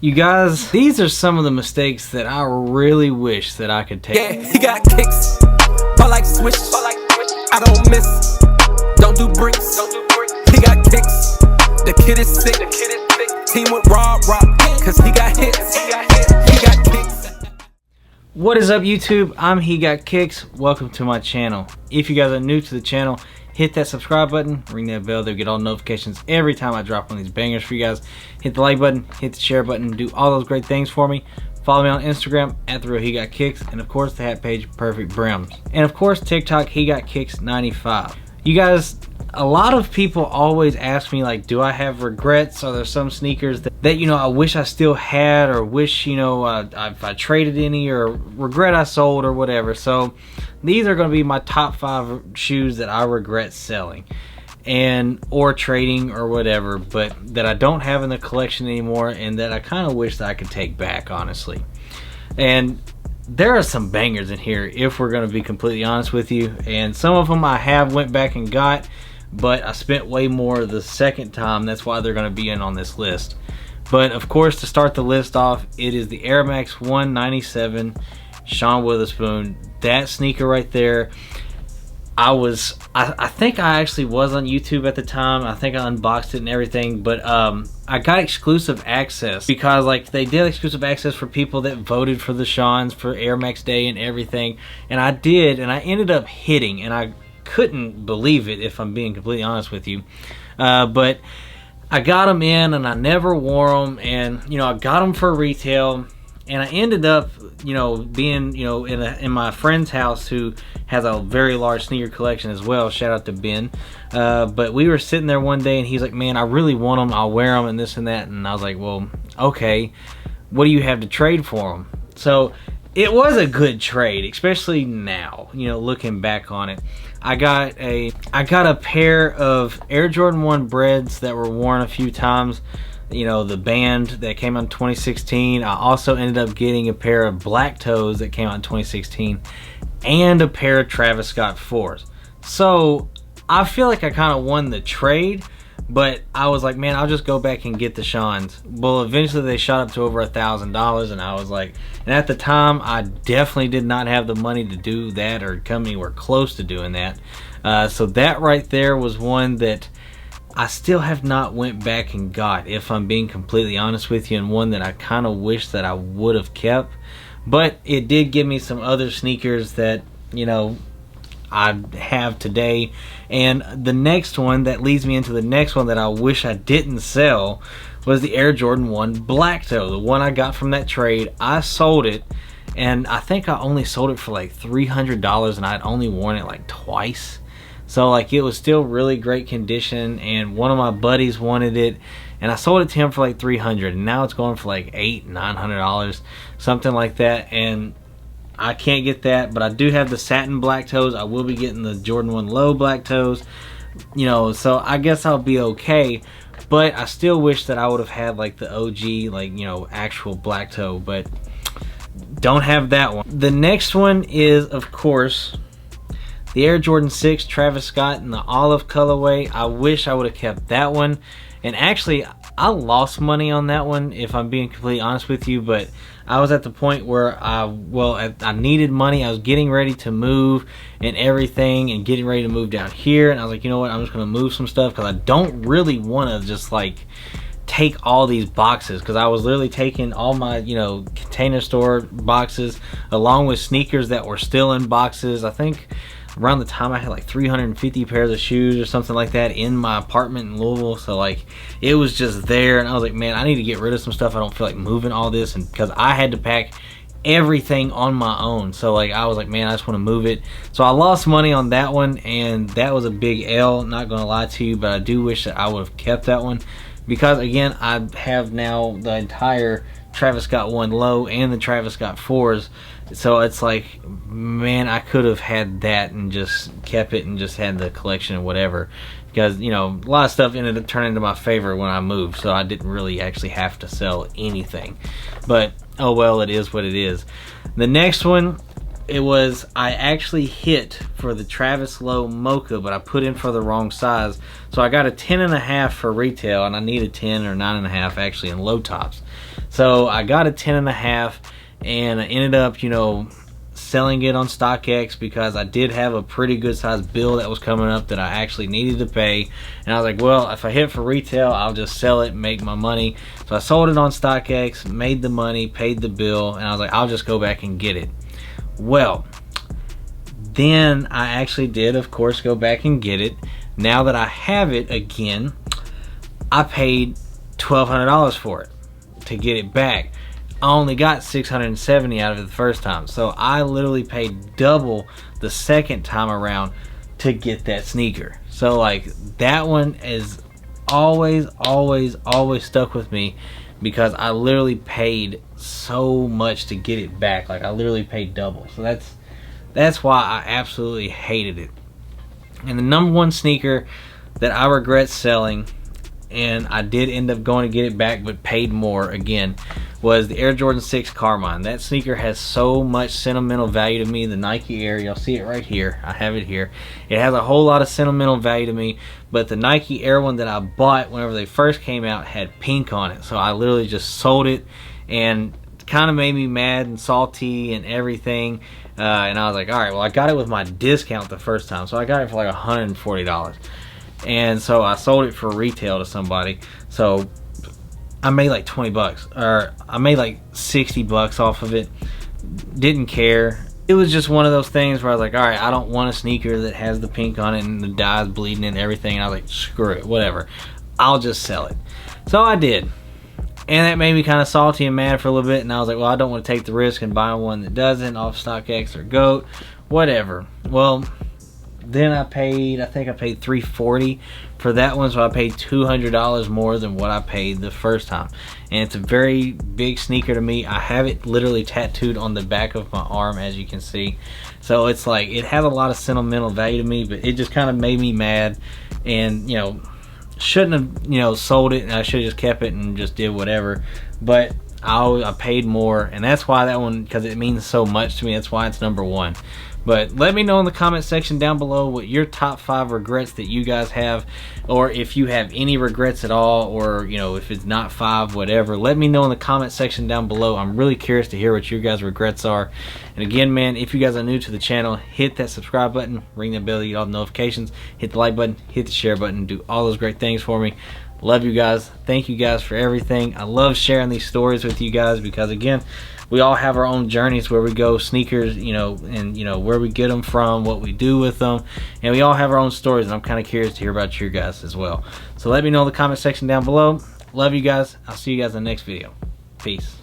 You guys, these are some of the mistakes that I really wish that I could take. Yeah, he got kicks, but like swish, I don't miss, don't do bricks, he got kicks, the kid is sick, team with Rob, cause he got hits, he got kicks. What is up YouTube? I'm He Got Kicks. Welcome to my channel. If you guys are new to the channel, hit that subscribe button, ring that bell, they'll get all notifications every time I drop one of these bangers for you guys. Hit the like button, hit the share button, do all those great things for me. Follow me on Instagram at therealhegotkickz, and of course the hat page Perfectbrimz, and of course TikTok HeGotKicks95. You guys, a lot of people always ask me, like, do I have regrets? Are there some sneakers that you know, I wish I still had, or wish, you know, if I traded any, or regret I sold, or whatever. So these are going to be my top 5 shoes that I regret selling and or trading or whatever, but that I don't have in the collection anymore, and that I kind of wish that I could take back, honestly. And there are some bangers in here, if we're going to be completely honest with you, and some of them I have went back and got, but I spent way more the second time. That's why they're going to be in on this list. But of course, to start the list off, it is the Air Max 197 Sean Witherspoon. That sneaker right there, I think I actually was on YouTube at the time. I think I unboxed it and everything, but I got exclusive access because, like, they did exclusive access for people that voted for the Sean's for Air Max Day and everything, and I did, and I ended up hitting, and I couldn't believe it, if I'm being completely honest with you. But I got them in, and I never wore them, and you know, I got them for retail, and I ended up, you know, being, you know, in my friend's house who has a very large sneaker collection as well. Shout out to Ben. But we were sitting there one day, and he's like, "Man, I really want them. I'll wear them and this and that." And I was like, "Well, okay. What do you have to trade for them?" So it was a good trade, especially now, you know, looking back on it. I got a pair of Air Jordan 1 breads that were worn a few times. You know, the band that came out in 2016. I also ended up getting a pair of black toes that came out in 2016, and a pair of Travis Scott 4s. So I feel like I kind of won the trade, but I was like, man, I'll just go back and get the Sean's. Well, eventually they shot up to over $1,000, and I was like, and at the time I definitely did not have the money to do that or come anywhere close to doing that. So that right there was one that I still have not went back and got, if I'm being completely honest with you, and one that I kind of wish that I would have kept. But it did give me some other sneakers that, you know, I have today. And the next one that leads me into the next one that I wish I didn't sell was the Air Jordan 1 black toe, the one I got from that trade. I sold it, and I think I only sold it for like $300, and I'd only worn it like twice. So, like, it was still really great condition, and one of my buddies wanted it, and I sold it to him for like $300, and now it's going for like $800-900, something like that. And I can't get that, but I do have the satin black toes. I will be getting the Jordan 1 low black toes, you know, so I guess I'll be okay. But I still wish that I would have had like the OG, like, you know, actual black toe, but don't have that one. The next one is, of course, the Air Jordan 6 Travis Scott in the olive colorway. I wish I would have kept that one, and actually I lost money on that one, if I'm being completely honest with you. But I was at the point where I needed money. I was getting ready to move and everything, and getting ready to move down here, and I was like, you know what, I'm just gonna move some stuff, because I don't really want to just like take all these boxes, because I was literally taking all my, you know, Container Store boxes along with sneakers that were still in boxes. I think around the time I had like 350 pairs of shoes or something like that in my apartment in Louisville. So like, it was just there, and I was like, man, I need to get rid of some stuff. I don't feel like moving all this, and because I had to pack everything on my own. So like, I was like, man, I just want to move it. So I lost money on that one, and that was a big L, not gonna lie to you. But I do wish that I would have kept that one, because again, I have now the entire Travis Scott 1 low and the Travis Scott 4s. So it's like, man, I could have had that and just kept it and just had the collection and whatever, because, you know, a lot of stuff ended up turning to my favor when I moved, so I didn't really actually have to sell anything. But oh well, it is what it is. The next one, I actually hit for the Travis Low Mocha, but I put in for the wrong size, so I got a 10.5 for retail, and I needed 10 or 9.5 actually in low tops. So I got a 10.5, and I ended up, you know, selling it on StockX because I did have a pretty good sized bill that was coming up that I actually needed to pay. And I was like, well, if I hit for retail, I'll just sell it and make my money. So I sold it on StockX, made the money, paid the bill, and I was like, I'll just go back and get it. Well, then I actually did, of course, go back and get it. Now that I have it again, I paid $1,200 for it to get it back. I only got $670 out of it the first time, so I literally paid double the second time around to get that sneaker. So like, that one is always stuck with me because I literally paid so much to get it back. Like, I literally paid double. So that's why I absolutely hated it. And the number one sneaker that I regret selling, and I did end up going to get it back but paid more again, was the Air Jordan 6 Carmine. That sneaker has so much sentimental value to me. The Nike Air, you'll see it right here. I have it here. It has a whole lot of sentimental value to me, but the Nike Air one that I bought whenever they first came out had pink on it. So I literally just sold it, and it kind of made me mad and salty and everything. And I was like, all right, well, I got it with my discount the first time. So I got it for like $140. And so I sold it for retail to somebody. So I made like 20 bucks, or I made like 60 bucks off of it. Didn't care. It was just one of those things where I was like, all right, I don't want a sneaker that has the pink on it and the dye's bleeding and everything. And I was like, screw it, whatever, I'll just sell it. So I did, and that made me kind of salty and mad for a little bit. And I was like, well, I don't want to take the risk and buy one that doesn't off StockX or GOAT, whatever. Well, then I think I paid $340 for that one, so I paid $200 more than what I paid the first time. And it's a very big sneaker to me. I have it literally tattooed on the back of my arm, as you can see. So it's like, it has a lot of sentimental value to me, but it just kind of made me mad. And, you know, shouldn't have, you know, sold it, and I should have just kept it and just did whatever. But I paid more, and that's why that one, because it means so much to me, that's why it's number one. But let me know in the comment section down below what your top 5 regrets that you guys have, or if you have any regrets at all, or, you know, if it's not 5, whatever. Let me know in the comment section down below. I'm really curious to hear what your guys' regrets are. And again, man, if you guys are new to the channel, hit that subscribe button, ring that bell to get all the notifications, hit the like button, hit the share button, do all those great things for me. Love you guys. Thank you guys for everything. I love sharing these stories with you guys because, again, we all have our own journeys where we go sneakers, you know, and, you know, where we get them from, what we do with them, and we all have our own stories, and I'm kind of curious to hear about your guys as well. So let me know in the comment section down below. Love you guys. I'll see you guys in the next video. Peace.